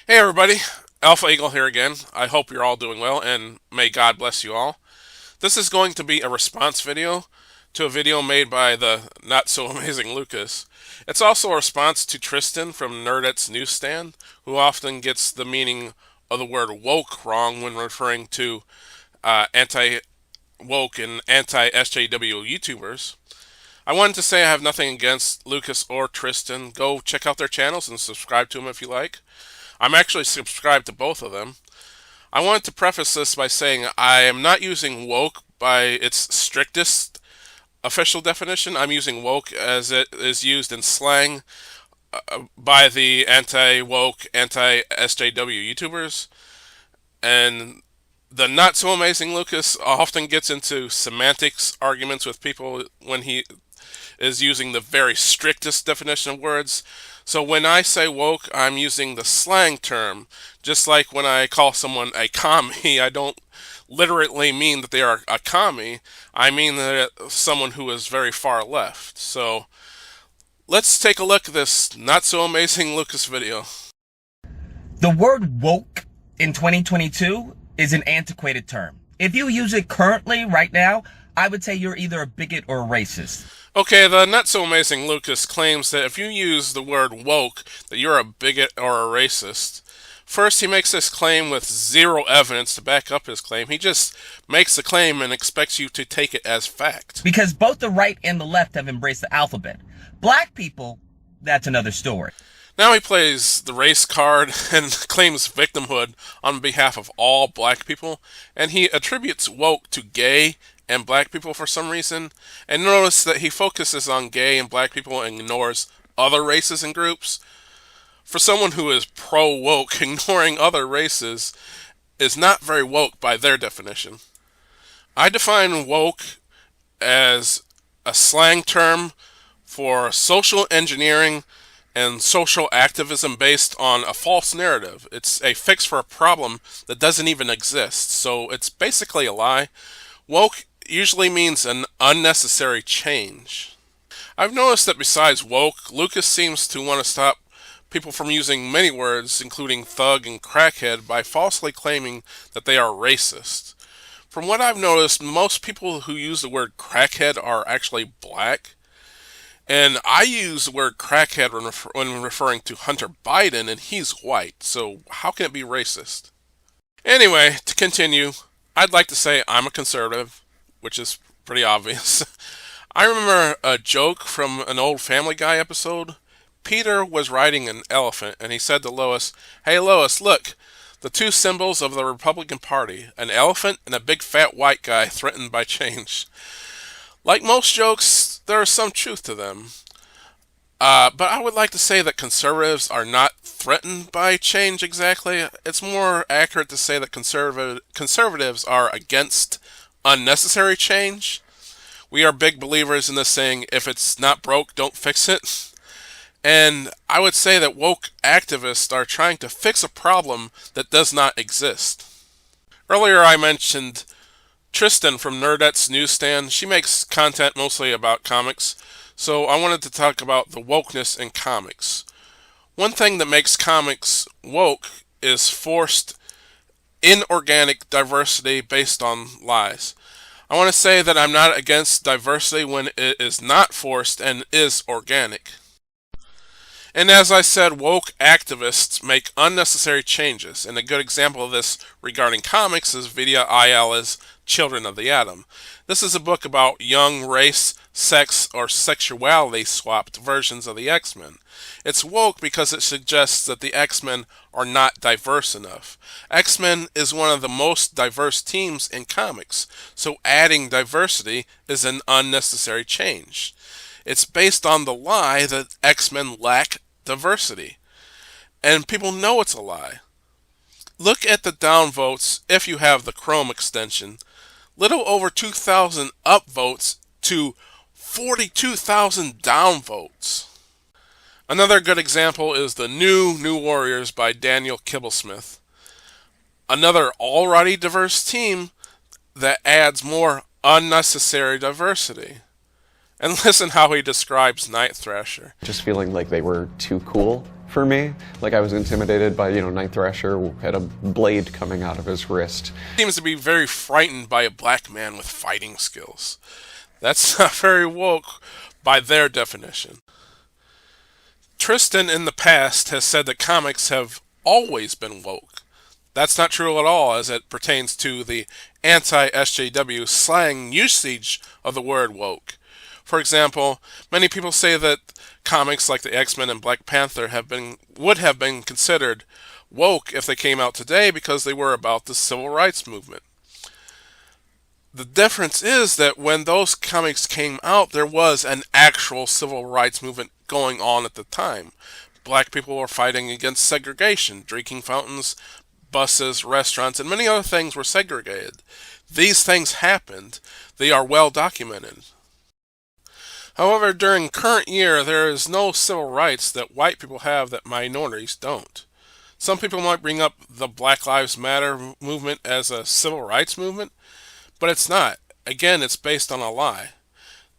Hey everybody, Alpha Eagle here again. I hope you're all doing well and may God bless you all. This is going to be a response video to a video made by the not so amazing Lucas. It's also a response to Tristan from Nerdette's NewsStand, who often gets the meaning of the word woke wrong when referring to anti-woke and anti-SJW YouTubers. I wanted to say I have nothing against Lucas or Tristan. Go check out their channels and subscribe to them if you like. I'm actually subscribed to both of them. I wanted to preface this by saying I am not using woke by its strictest official definition. I'm using woke as it is used in slang by the anti-woke, anti-SJW YouTubers. And the not so amazing Lucas often gets into semantics arguments with people when he is using the very strictest definition of words. So when I say woke, I'm using the slang term. Just like when I call someone a commie, I don't literally mean that they are a commie. I mean that someone who is very far left. So let's take a look at this not so amazing Lucas video. The word woke in 2022 is an antiquated term. If you use it currently, right now, I would say you're either a bigot or a racist. Okay, the not so amazing Lucas claims that if you use the word woke, that you're a bigot or a racist. First, he makes this claim with zero evidence to back up his claim. He just makes the claim and expects you to take it as fact. Because both the right and the left have embraced the alphabet. Black people, that's another story. Now he plays the race card and claims victimhood on behalf of all black people, and he attributes woke to gay and black people for some reason. And notice that he focuses on gay and black people and ignores other races and groups. For someone who is pro-woke, ignoring other races is not very woke by their definition. I define woke as a slang term for social engineering and social activism based on a false narrative. It's a fix for a problem that doesn't even exist, so it's basically a lie. Woke usually means an unnecessary change. I've noticed that besides woke, Lucas seems to want to stop people from using many words, including thug and crackhead, by falsely claiming that they are racist. From what I've noticed, most people who use the word crackhead are actually black. And I use the word crackhead when referring to Hunter Biden, and he's white, so how can it be racist? Anyway, to continue, I'd like to say I'm a conservative, which is pretty obvious. I remember a joke from an old Family Guy episode. Peter was riding an elephant, and he said to Lois, "Hey Lois, look, the two symbols of the Republican Party, an elephant and a big fat white guy threatened by change." Like most jokes, there is some truth to them. But I would like to say that conservatives are not threatened by change exactly. It's more accurate to say that conservatives are against unnecessary change. We are big believers in this saying, if it's not broke, don't fix it. And I would say that woke activists are trying to fix a problem that does not exist. Earlier I mentioned Tristan from Nerdette's NewsStand. She makes content mostly about comics, so I wanted to talk about the wokeness in comics. One thing that makes comics woke is forced, inorganic diversity based on lies. I want to say that I'm not against diversity when it is not forced and is organic. And as I said, woke activists make unnecessary changes, and a good example of this regarding comics is Vidya Ayala's Children of the Atom. This is a book about young race, sex, or sexuality swapped versions of the X-Men. It's woke because it suggests that the X-Men are not diverse enough. X-Men is one of the most diverse teams in comics, so adding diversity is an unnecessary change. It's based on the lie that X-Men lack diversity. And people know it's a lie. Look at the downvotes if you have the Chrome extension. Little over 2,000 upvotes to 42,000 downvotes. Another good example is the New Warriors by Daniel Kibblesmith. Another already diverse team that adds more unnecessary diversity. And listen how he describes Night Thrasher. Just feeling like they were too cool for me. Like I was intimidated by, Night Thrasher who had a blade coming out of his wrist. Seems to be very frightened by a black man with fighting skills. That's not very woke by their definition. Tristan in the past has said that comics have always been woke. That's not true at all as it pertains to the anti-SJW slang usage of the word woke. For example, many people say that comics like the X-Men and Black Panther would have been considered woke if they came out today because they were about the civil rights movement. The difference is that when those comics came out, there was an actual civil rights movement going on at the time. Black people were fighting against segregation. Drinking fountains, buses, restaurants, and many other things were segregated. These things happened. They are well documented. However, during current year, there is no civil rights that white people have that minorities don't. Some people might bring up the Black Lives Matter movement as a civil rights movement, but it's not. Again, it's based on a lie.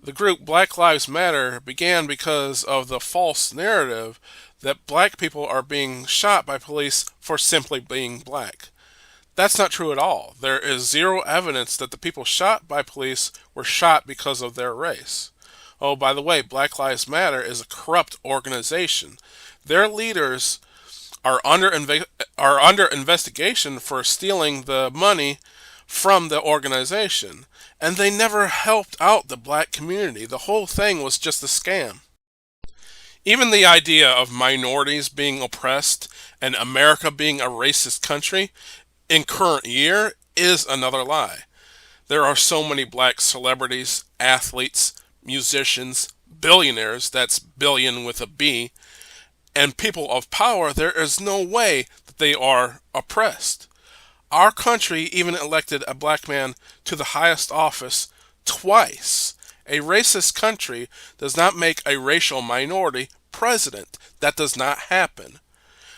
The group Black Lives Matter began because of the false narrative that black people are being shot by police for simply being black. That's not true at all. There is zero evidence that the people shot by police were shot because of their race. Oh, by the way, Black Lives Matter is a corrupt organization. Their leaders are under investigation for stealing the money from the organization, and they never helped out the black community. The whole thing was just a scam. Even the idea of minorities being oppressed and America being a racist country in current year is another lie. There are so many black celebrities, athletes, musicians, billionaires, that's billion with a B, and people of power. There is no way that they are oppressed. Our country even elected a black man to the highest office twice. A racist country does not make a racial minority president. That does not happen.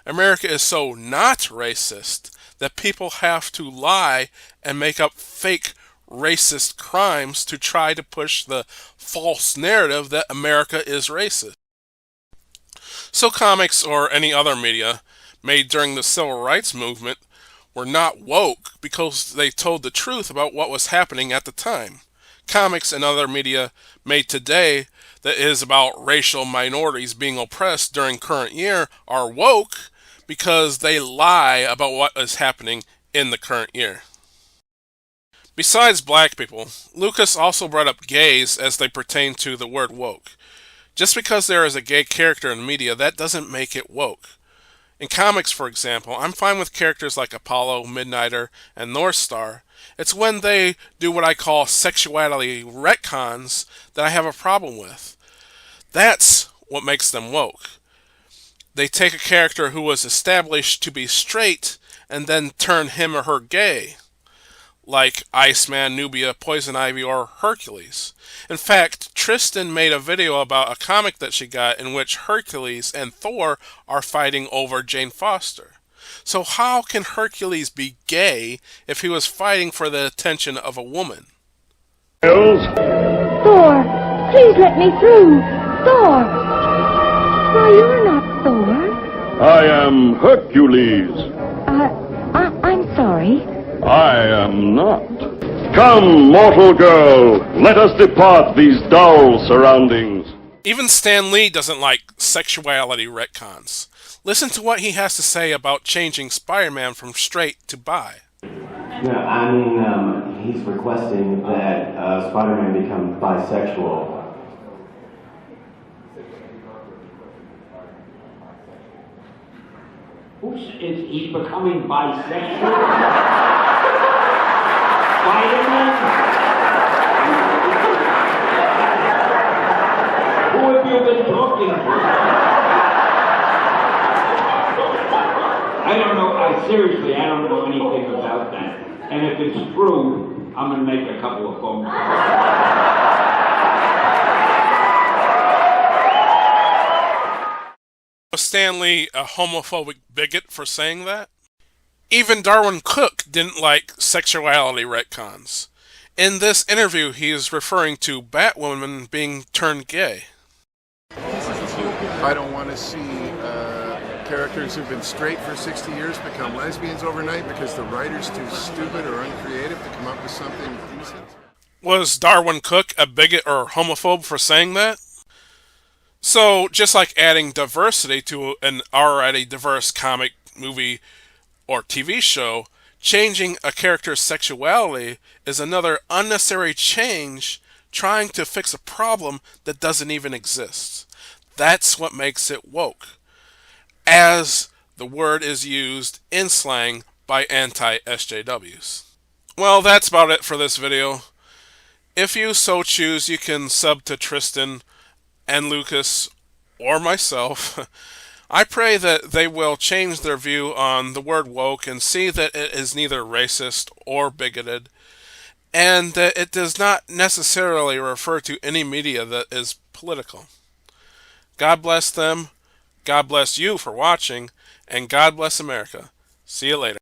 America is so not racist that people have to lie and make up fake racist crimes to try to push the false narrative that America is racist. So comics or any other media made during the civil rights movement were not woke because they told the truth about what was happening at the time. Comics and other media made today that is about racial minorities being oppressed during current year are woke because they lie about what is happening in the current year. Besides black people, Lucas also brought up gays as they pertain to the word woke. Just because there is a gay character in the media, that doesn't make it woke. In comics, for example, I'm fine with characters like Apollo, Midnighter, and North Star. It's when they do what I call sexuality retcons that I have a problem with. That's what makes them woke. They take a character who was established to be straight and then turn him or her gay, like Iceman, Nubia, Poison Ivy, or Hercules. In fact, Tristan made a video about a comic that she got in which Hercules and Thor are fighting over Jane Foster. So how can Hercules be gay if he was fighting for the attention of a woman? Thor, please let me through. Thor. Why, you're not Thor. I am Hercules. I'm sorry. I am not. Come, mortal girl, let us depart these dull surroundings. Even Stan Lee doesn't like sexuality retcons. Listen to what he has to say about changing Spider-Man from straight to bi. Yeah, I mean, he's requesting that Spider-Man become bisexual. He's becoming bisexual? Spider-Man? Who have you been talking to? I don't know, seriously, I don't know anything about that. And if it's true, I'm going to make a couple of phone calls. Was Stan Lee a homophobic bigot for saying that? Even Darwin Cook didn't like sexuality retcons. In this interview, he is referring to Batwoman being turned gay. I don't want to see characters who've been straight for 60 years become lesbians overnight because the writer's too stupid or uncreative to come up with something decent? Was Darwin Cook a bigot or homophobe for saying that? So, just like adding diversity to an already diverse comic, movie, or TV show, changing a character's sexuality is another unnecessary change trying to fix a problem that doesn't even exist. That's what makes it woke, as the word is used in slang by anti-SJWs. Well, that's about it for this video. If you so choose, you can sub to Tristan and Lucas or myself. I pray that they will change their view on the word woke and see that it is neither racist or bigoted, and that it does not necessarily refer to any media that is political. God bless them, God bless you for watching, and God bless America. See you later.